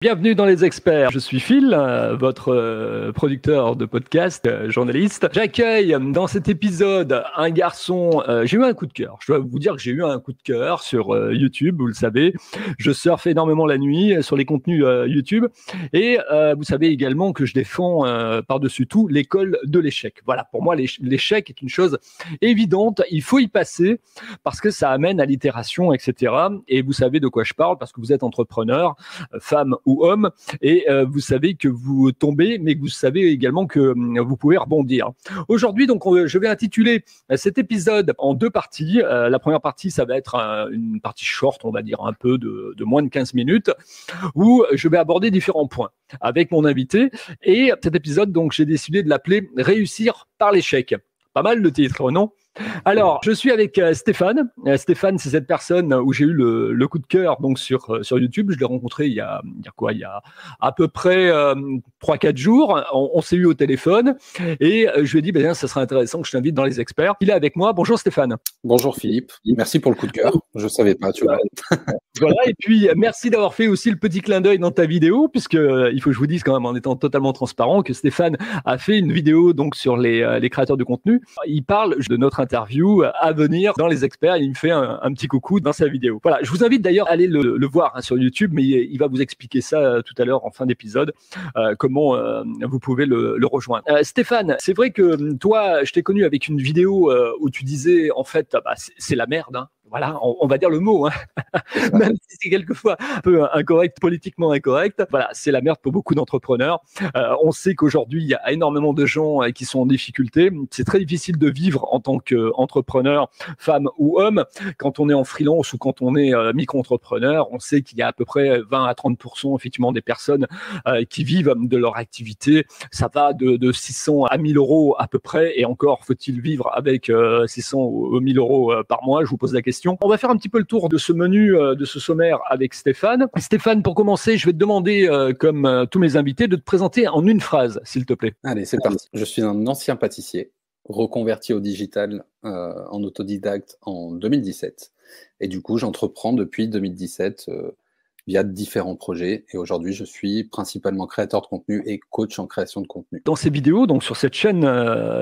Bienvenue dans Les Experts. Je suis Phil, votre producteur de podcast, journaliste. J'accueille dans cet épisode un garçon. J'ai eu un coup de cœur. Je dois vous dire que j'ai eu un coup de cœur sur YouTube, vous le savez. Je surfe énormément la nuit sur les contenus YouTube. Et vous savez également que je défends par-dessus tout l'école de l'échec. Voilà, pour moi, l'échec est une chose évidente. Il faut y passer parce que ça amène à l'itération, etc. Et vous savez de quoi je parle parce que vous êtes entrepreneur, femme ou homme, et vous savez que vous tombez, mais que vous savez également que vous pouvez rebondir. Aujourd'hui, donc, je vais intituler cet épisode en deux parties. La première partie, ça va être une partie short, on va dire un peu de moins de 15 minutes, où je vais aborder différents points avec mon invité. Et cet épisode, donc, j'ai décidé de l'appeler « Réussir par l'échec ». Pas mal le titre, non ? Alors, je suis avec Stéphane. Stéphane, c'est cette personne où j'ai eu le coup de cœur donc sur YouTube. Je l'ai rencontré il y a à peu près 3-4 jours. On s'est eu au téléphone et je lui ai dit, ben, ça serait intéressant que je t'invite dans Les Experts. Il est avec moi. Bonjour Stéphane. Bonjour Philippe. Merci pour le coup de cœur. Je ne savais pas, tu vois. Voilà, et puis merci d'avoir fait aussi le petit clin d'œil dans ta vidéo, puisque il faut que je vous dise quand même, en étant totalement transparent, que Stéphane a fait une vidéo donc sur les créateurs de contenu. Il parle de notre interview à venir dans Les Experts. Il me fait un petit coucou dans sa vidéo. Voilà, je vous invite d'ailleurs à aller le voir sur YouTube, mais il va vous expliquer ça tout à l'heure en fin d'épisode, comment vous pouvez le rejoindre. Stéphane, c'est vrai que toi, je t'ai connu avec une vidéo où tu disais en fait, bah, c'est la merde, hein. Voilà, on va dire le mot, hein. Même si c'est quelquefois un peu incorrect, politiquement incorrect. Voilà, c'est la merde pour beaucoup d'entrepreneurs. On sait qu'aujourd'hui, il y a énormément de gens qui sont en difficulté. C'est très difficile de vivre en tant qu'entrepreneur, femme ou homme. Quand on est en freelance ou quand on est micro-entrepreneur, on sait qu'il y a à peu près 20 à 30% effectivement des personnes qui vivent de leur activité. Ça va de 600 à 1000 euros à peu près. Et encore, faut-il vivre avec 600 ou 1000 euros par mois? Je vous pose la question. On va faire un petit peu le tour de ce menu, de ce sommaire avec Stéphane. Stéphane, pour commencer, je vais te demander, comme tous mes invités, de te présenter en une phrase, s'il te plaît. Allez, c'est parti. Je suis un ancien pâtissier, reconverti au digital en autodidacte en 2017. Et du coup, j'entreprends depuis 2017 via différents projets. Et aujourd'hui, je suis principalement créateur de contenu et coach en création de contenu. Dans ces vidéos, donc sur cette chaîne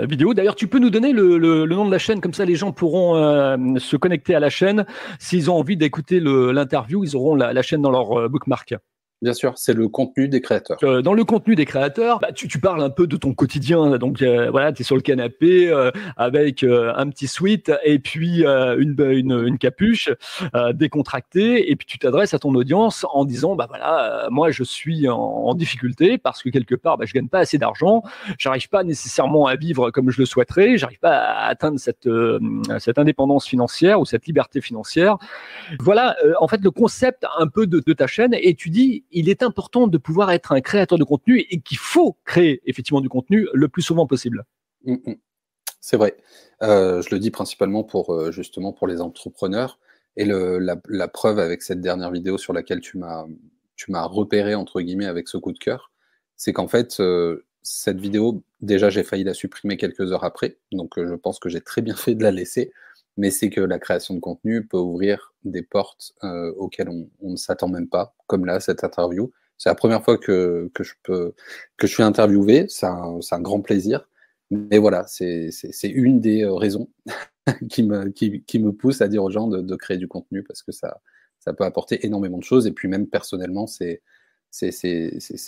vidéo, d'ailleurs, tu peux nous donner le nom de la chaîne, comme ça les gens pourront se connecter à la chaîne. S'ils ont envie d'écouter l'interview, ils auront la chaîne dans leur bookmark. Bien sûr, c'est le contenu des créateurs. Dans le contenu des créateurs, bah, tu parles un peu de ton quotidien. Donc voilà, tu es sur le canapé avec un petit sweat et puis une capuche décontractée. Et puis tu t'adresses à ton audience en disant, bah voilà, moi je suis en difficulté parce que quelque part, bah, je gagne pas assez d'argent. J'arrive pas nécessairement à vivre comme je le souhaiterais. J'arrive pas à atteindre cette indépendance financière ou cette liberté financière. Voilà, en fait, le concept un peu de ta chaîne. Et tu dis, il est important de pouvoir être un créateur de contenu et qu'il faut créer effectivement du contenu le plus souvent possible. C'est vrai. Je le dis principalement pour justement pour les entrepreneurs. Et la preuve avec cette dernière vidéo sur laquelle tu m'as repéré entre guillemets avec ce coup de cœur, c'est qu'en fait cette vidéo, déjà j'ai failli la supprimer quelques heures après, donc je pense que j'ai très bien fait de la laisser. Mais c'est que la création de contenu peut ouvrir des portes auxquelles on ne s'attend même pas, comme là, cette interview. C'est la première fois que je suis interviewé, c'est un grand plaisir. Mais voilà, c'est une des raisons qui me pousse à dire aux gens de créer du contenu, parce que ça peut apporter énormément de choses. Et puis même personnellement, c'est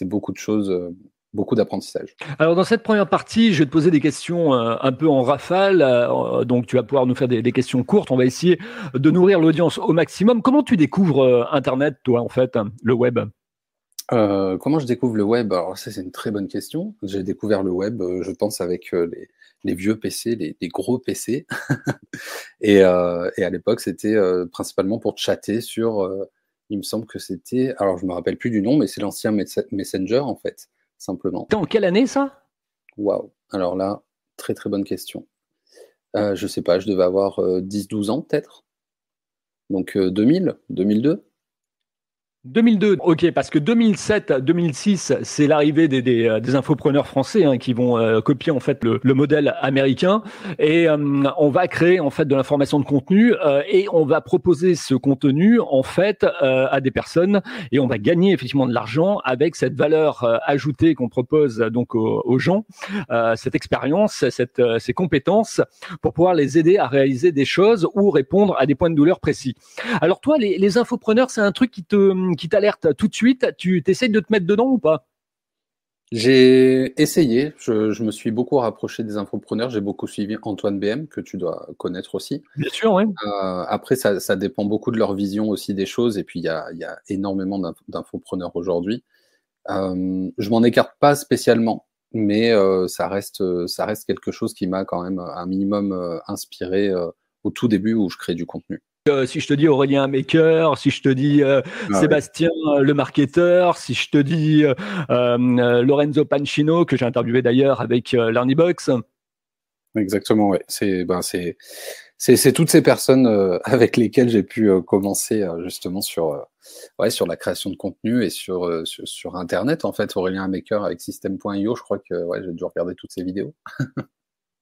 beaucoup de choses, beaucoup d'apprentissage. Alors dans cette première partie, je vais te poser des questions un peu en rafale, donc tu vas pouvoir nous faire des questions courtes. On va essayer de nourrir l'audience au maximum. Comment tu découvres Internet, toi, en fait, le web? Comment je découvre le web? Alors ça, c'est une très bonne question. J'ai découvert le web, je pense, avec les vieux PC, les gros PC. Et à l'époque, c'était principalement pour chatter sur, il me semble que c'était, alors je me rappelle plus du nom, mais c'est l'ancien Messenger, en fait, simplement. T'es en quelle année, ça? Waouh! Alors là, très très bonne question. Je sais pas, je devais avoir 10-12 ans peut-être. Donc 2000, 2002. 2002, ok, parce que 2007-2006, c'est l'arrivée des infopreneurs français qui vont copier en fait le modèle américain et on va créer en fait de l'information de contenu et on va proposer ce contenu en fait à des personnes et on va gagner effectivement de l'argent avec cette valeur ajoutée qu'on propose donc aux gens, cette expérience, ces compétences pour pouvoir les aider à réaliser des choses ou répondre à des points de douleur précis. Alors toi, les infopreneurs, c'est un truc qui t'alerte tout de suite. Tu t'essayes de te mettre dedans ou pas? J'ai essayé, je me suis beaucoup rapproché des infopreneurs, j'ai beaucoup suivi Antoine BM, que tu dois connaître aussi. Bien sûr, oui. Après, ça dépend beaucoup de leur vision aussi des choses, et puis il y a énormément d'infopreneurs aujourd'hui. Je m'en écarte pas spécialement, mais ça reste quelque chose qui m'a quand même un minimum inspiré au tout début où je crée du contenu. Si je te dis Aurélien Maker, si je te dis Ah ouais. Sébastien le marketeur, si je te dis Lorenzo Pancino, que j'ai interviewé d'ailleurs avec l'Arnibox. Exactement, ouais. C'est toutes ces personnes avec lesquelles j'ai pu commencer justement sur la création de contenu et sur Internet. En fait, Aurélien Maker avec System.io, je crois que j'ai dû regarder toutes ces vidéos.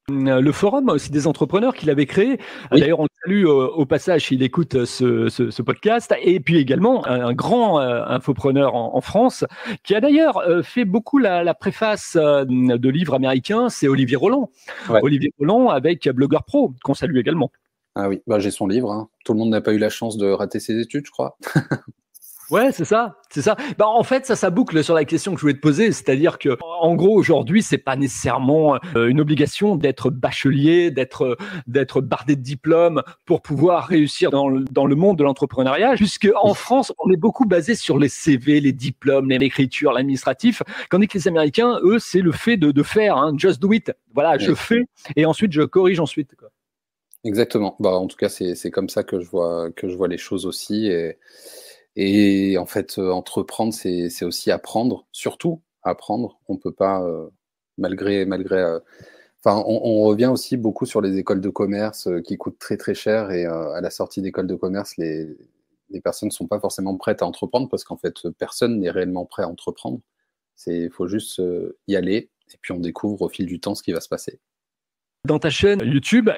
Le forum aussi des entrepreneurs qu'il avait créé. Oui. D'ailleurs, on le salue au passage s'il écoute ce podcast. Et puis également un grand infopreneur en France qui a d'ailleurs fait beaucoup la préface de livres américains, c'est Olivier Roland. Ouais. Olivier Roland avec Blogueur Pro, qu'on salue également. Ah oui, j'ai son livre, hein. Tout le monde n'a pas eu la chance de rater ses études, je crois. Ouais, c'est ça, c'est ça. En fait, ça boucle sur la question que je voulais te poser, c'est-à-dire que, en gros, aujourd'hui, c'est pas nécessairement une obligation d'être bachelier, d'être bardé de diplômes pour pouvoir réussir dans le monde de l'entrepreneuriat, puisque en France, on est beaucoup basé sur les CV, les diplômes, l'écriture, l'administratif, tandis que les Américains, eux, c'est le fait de faire, just do it. Voilà, je fais et ensuite je corrige ensuite, quoi. Exactement. En tout cas, c'est comme ça que je vois les choses aussi. Et en fait, entreprendre, c'est aussi apprendre, surtout apprendre. On peut pas, malgré, enfin, on revient aussi beaucoup sur les écoles de commerce qui coûtent très très cher et à la sortie d'école de commerce, les personnes ne sont pas forcément prêtes à entreprendre parce qu'en fait, personne n'est réellement prêt à entreprendre. Il faut juste y aller et puis on découvre au fil du temps ce qui va se passer. Dans ta chaîne YouTube,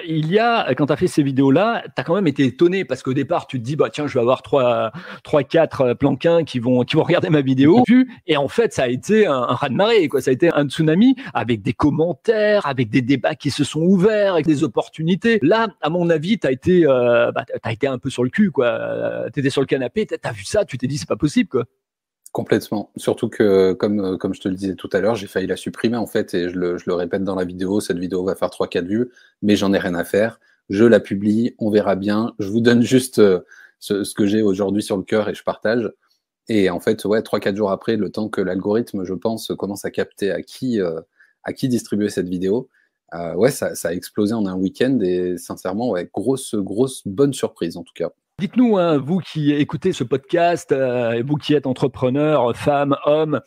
quand tu as fait ces vidéos-là, tu as quand même été étonné parce qu'au départ, tu te dis, tiens, je vais avoir 3-4 planquins qui vont regarder ma vidéo. Et en fait, ça a été un raz-de-marée, quoi. Ça a été un tsunami avec des commentaires, avec des débats qui se sont ouverts, avec des opportunités. Là, à mon avis, tu as été un peu sur le cul, quoi. Tu étais sur le canapé, tu as vu ça, tu t'es dit, c'est pas possible, quoi. Complètement. Surtout que, comme je te le disais tout à l'heure, j'ai failli la supprimer en fait, et je le répète dans la vidéo, cette vidéo va faire 3-4 vues, mais j'en ai rien à faire. Je la publie, on verra bien. Je vous donne juste ce que j'ai aujourd'hui sur le cœur et je partage. Et en fait, 3-4 jours après, le temps que l'algorithme, je pense, commence à capter à qui distribuer cette vidéo, ça a explosé en un week-end et sincèrement, grosse bonne surprise en tout cas. Dites-nous, vous qui écoutez ce podcast, vous qui êtes entrepreneur, femme, homme,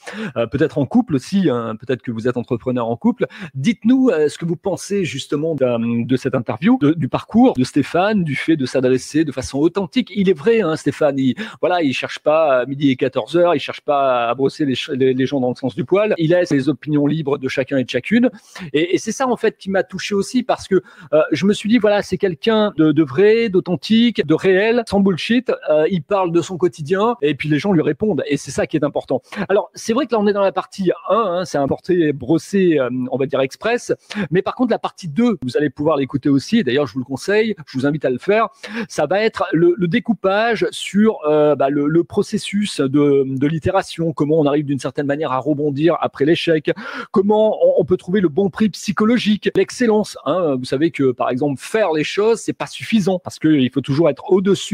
peut-être en couple aussi, peut-être que vous êtes entrepreneur en couple, dites-nous ce que vous pensez justement de cette interview, du parcours de Stéphane, du fait de s'adresser de façon authentique. Il est vrai, Stéphane, il cherche pas à midi et 14h, il cherche pas à brosser les gens dans le sens du poil, il laisse les opinions libres de chacun et de chacune. Et c'est ça en fait qui m'a touché aussi parce que je me suis dit, voilà, c'est quelqu'un de vrai, d'authentique, de réel, sans bullshit, il parle de son quotidien et puis les gens lui répondent et c'est ça qui est important. Alors c'est vrai que là on est dans la partie 1, c'est un portrait brossé, on va dire express, mais par contre la partie 2, vous allez pouvoir l'écouter aussi, et d'ailleurs je vous le conseille, je vous invite à le faire, ça va être le découpage sur le processus de l'itération, comment on arrive d'une certaine manière à rebondir après l'échec, comment on peut trouver le bon prix psychologique, l'excellence, vous savez que par exemple faire les choses c'est pas suffisant parce qu'il faut toujours être au-dessus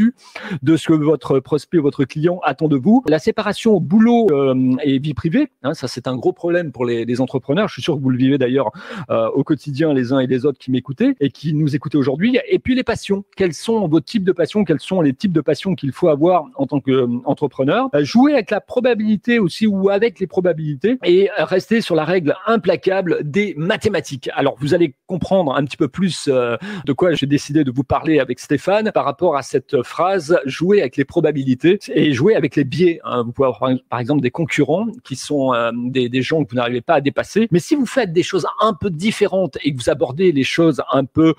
de ce que votre prospect ou votre client attend de vous. La séparation boulot et vie privée, ça c'est un gros problème pour les entrepreneurs. Je suis sûr que vous le vivez d'ailleurs au quotidien les uns et les autres qui m'écoutez et qui nous écoutez aujourd'hui. Et puis les passions. Quels sont vos types de passions? Quels sont les types de passions qu'il faut avoir en tant qu'entrepreneur? Jouer avec la probabilité aussi ou avec les probabilités et rester sur la règle implacable des mathématiques. Alors vous allez comprendre un petit peu plus de quoi j'ai décidé de vous parler avec Stéphane par rapport à cette phrase, jouer avec les probabilités et jouer avec les biais. Vous pouvez avoir par exemple des concurrents qui sont des gens que vous n'arrivez pas à dépasser. Mais si vous faites des choses un peu différentes et que vous abordez les choses un peu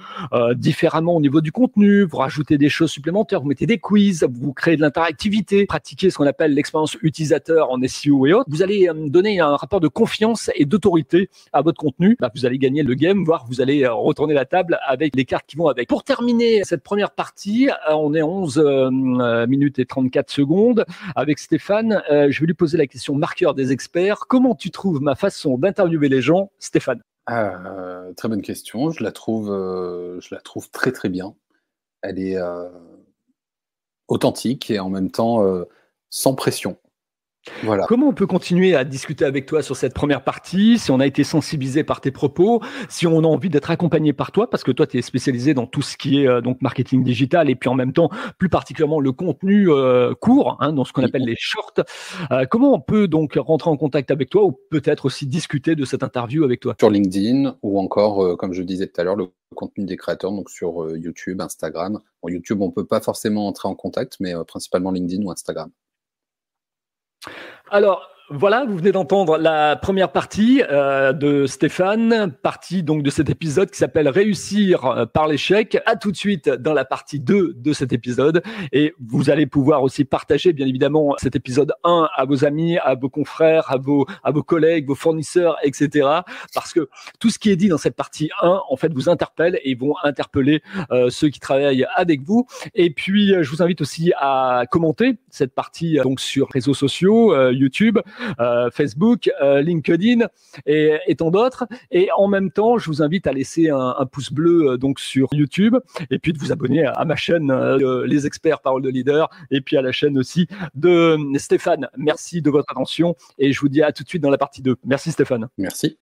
différemment au niveau du contenu, vous rajoutez des choses supplémentaires, vous mettez des quiz, vous créez de l'interactivité, pratiquez ce qu'on appelle l'expérience utilisateur en SEO et autres, vous allez donner un rapport de confiance et d'autorité à votre contenu. Vous allez gagner le game, voire vous allez retourner la table avec les cartes qui vont avec. Pour terminer cette première partie, on est 11 minutes et 34 secondes avec Stéphane. Je vais lui poser la question marqueur des experts. Comment tu trouves ma façon d'interviewer les gens, Stéphane? Très bonne question. Je la trouve très très bien. Elle est authentique et en même temps sans pression. Voilà. Comment on peut continuer à discuter avec toi sur cette première partie, si on a été sensibilisé par tes propos, si on a envie d'être accompagné par toi, parce que toi, tu es spécialisé dans tout ce qui est donc marketing digital et puis en même temps, plus particulièrement le contenu court, dans ce qu'on appelle les shorts. Comment on peut donc rentrer en contact avec toi ou peut-être aussi discuter de cette interview avec toi? Sur LinkedIn ou encore, comme je disais tout à l'heure, le contenu des créateurs, donc sur YouTube, Instagram. Bon, YouTube, on ne peut pas forcément entrer en contact, mais principalement LinkedIn ou Instagram. Alors, voilà, vous venez d'entendre la première partie de Stéphane, partie donc de cet épisode qui s'appelle Réussir par l'échec. À tout de suite dans la partie 2 de cet épisode. Et vous allez pouvoir aussi partager, bien évidemment, cet épisode 1 à vos amis, à vos confrères, à vos collègues, vos fournisseurs, etc. Parce que tout ce qui est dit dans cette partie 1, en fait, vous interpelle et vont interpeller ceux qui travaillent avec vous. Et puis, je vous invite aussi à commenter cette partie donc sur réseaux sociaux, YouTube, Facebook, LinkedIn et tant d'autres. Et en même temps, je vous invite à laisser un pouce bleu donc sur YouTube et puis de vous abonner à ma chaîne Les Experts Parole de Leader et puis à la chaîne aussi de Stéphane. Merci de votre attention et je vous dis à tout de suite dans la partie 2. Merci Stéphane. Merci.